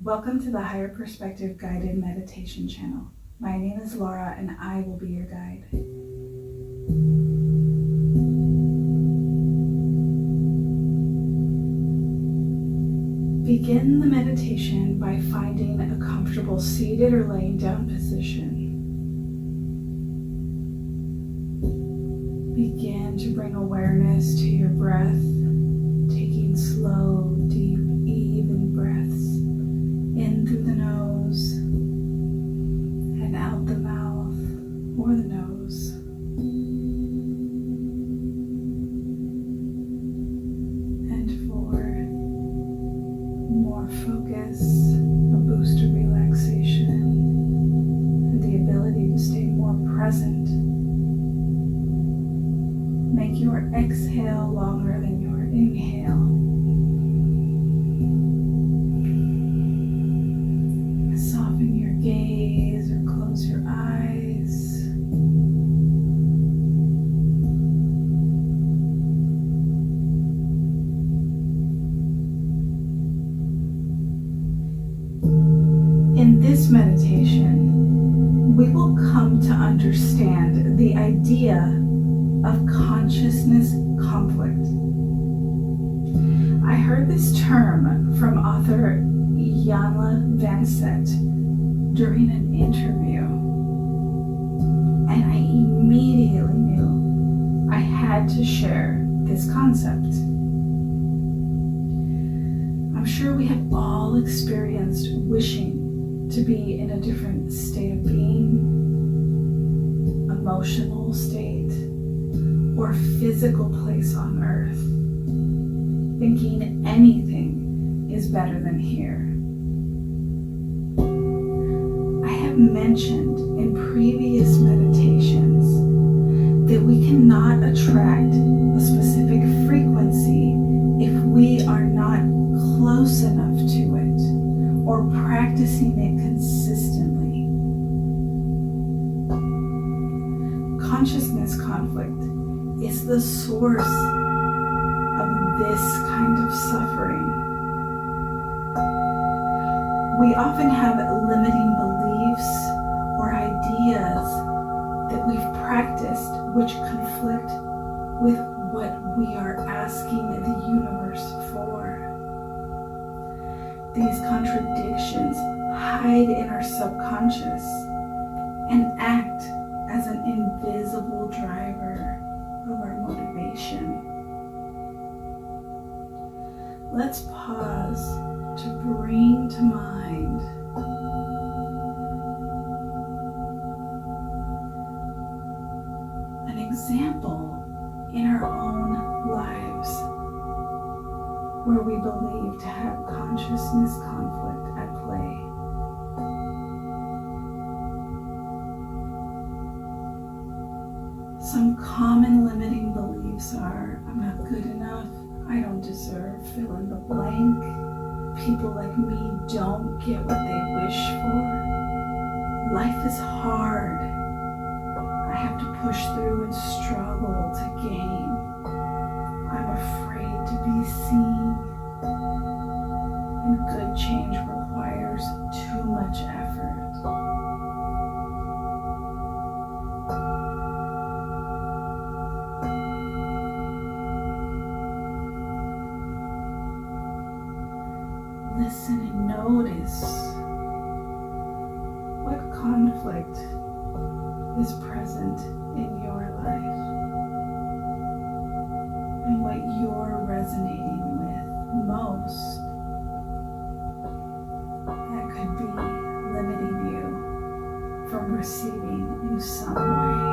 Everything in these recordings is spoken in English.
Welcome to the Higher Perspective Guided Meditation channel. My name is Laura and I will be your guide. Begin the meditation by finding a comfortable seated or laying down position. Begin to bring awareness to your breath, taking slow, deep, even breaths in through the nose and out the mouth or the nose. And for more focus, a boost of relaxation, and the ability to stay more present, make your exhale longer than your inhale. Soften your gaze or close your eyes. In this meditation, we will come to understand the idea of consciousness conflict. I heard this term from author Iyanla Vanzant during an interview, and I immediately knew I had to share this concept. I'm sure we have all experienced wishing to be in a different state of being, emotional state, or physical place on earth, thinking anything is better than here. I have mentioned in previous meditations that we cannot attract a specific frequency if we are not close enough to it or practicing it consistently. Consciousness conflict is the source of this kind of suffering. We often have limiting beliefs or ideas that we've practiced which conflict with what we are asking the universe for. These contradictions hide in our subconscious and act as an invisible driver of our motivation. Let's pause to bring to mind an example in our own lives where we believe to have consciousness conflict at play. Some common limiting beliefs are: I'm not good enough, I don't deserve, fill in the blank, people like me don't get what they wish for, life is hard, I have to push through and struggle to gain, I'm afraid to be seen, and good change requires too much effort. Listen and notice what conflict is present in your life and what you're resonating with most that could be limiting you from receiving in some way.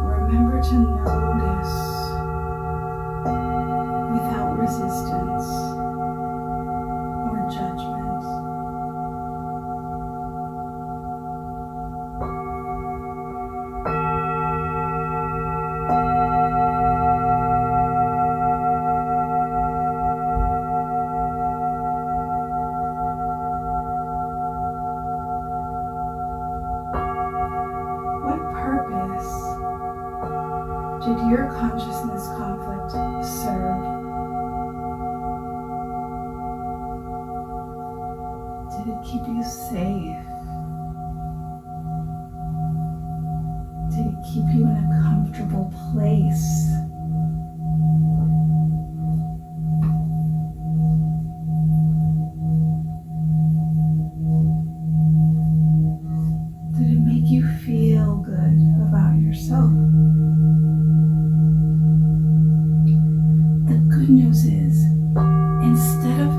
Remember to notice without resistance or judgment. What purpose did your consciousness conflict serve? Did it keep you safe? Did it keep you in a comfortable place? Did it make you feel good about yourself? The good news is, instead of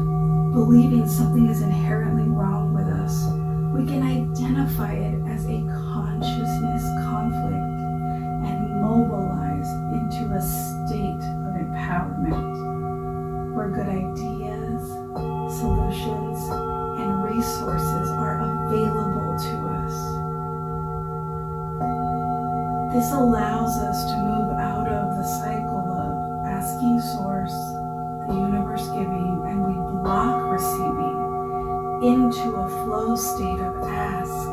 believing something is inherently wrong with us, we can identify it as a consciousness conflict and mobilize into a state of empowerment where good ideas, solutions, and resources are available to us. This allows us to move out of the cycle of asking Source, the universe giving, and we block receiving into a flow state of ask,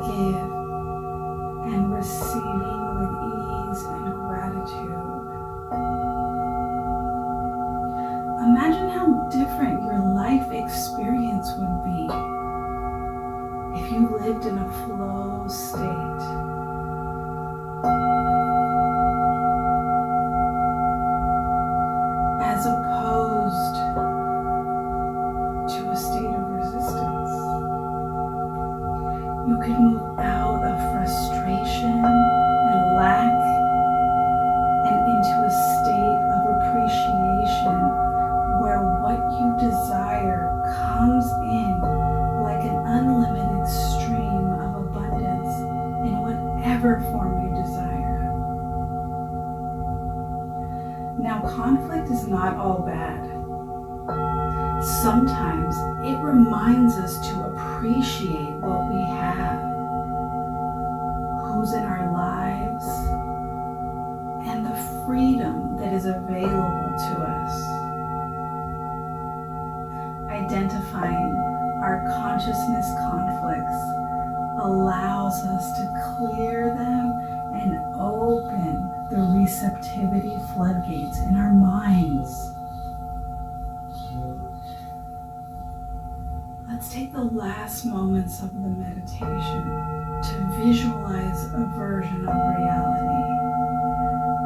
give, and receiving with ease and gratitude. Imagine how different your life experience would be if you lived in a flow state. As opposed to a state of resistance. You could move out of frustration and lack and into a state of appreciation where what you desire comes in like an unlimited stream of abundance in whatever form you desire. Now, conflict is not all bad. Sometimes it reminds us to appreciate what we have, who's in our lives, and the freedom that is available to us. Identifying our consciousness conflicts allows us to clear them and open the receptivity floodgates in our minds. Let's take the last moments of the meditation to visualize a version of reality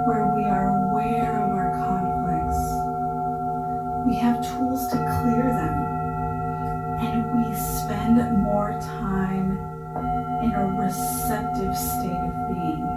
where we are aware of our conflicts. We have tools to clear them, and we spend more time in a receptive state of being.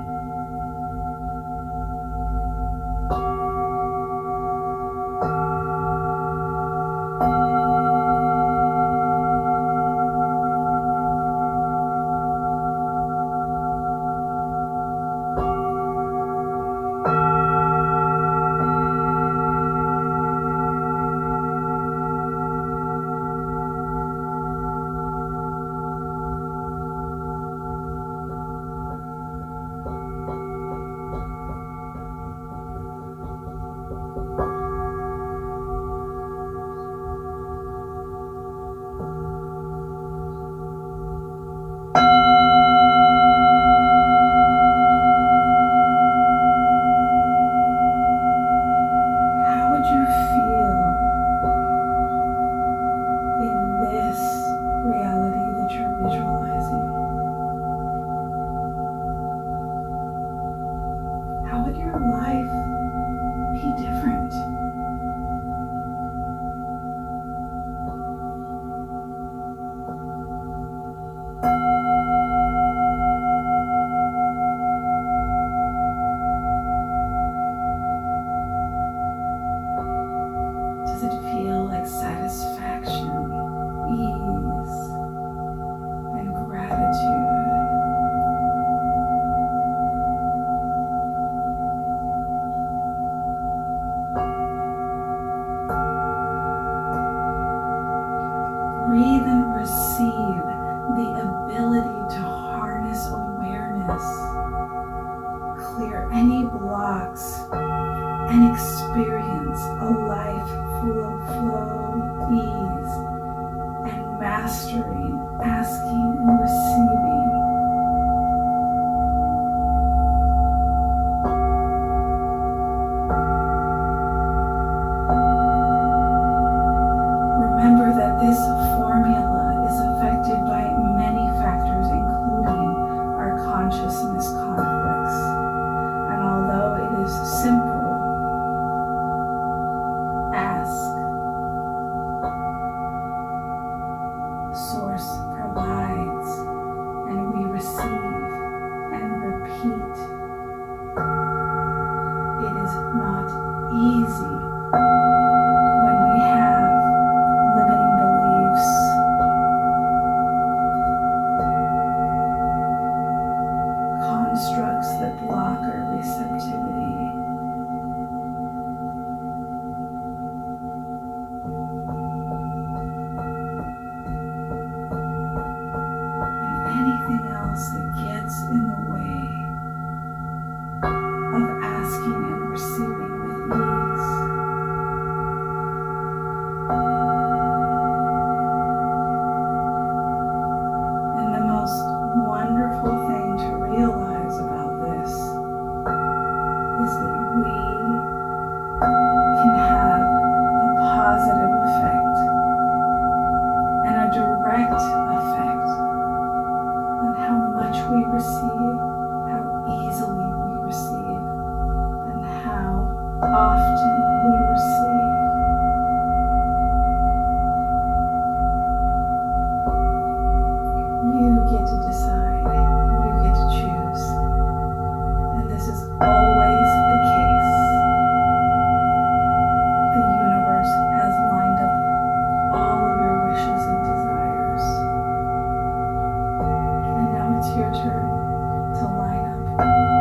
get to decide. You get to choose. And this is always the case. The universe has lined up all of your wishes and desires. And now it's your turn to line up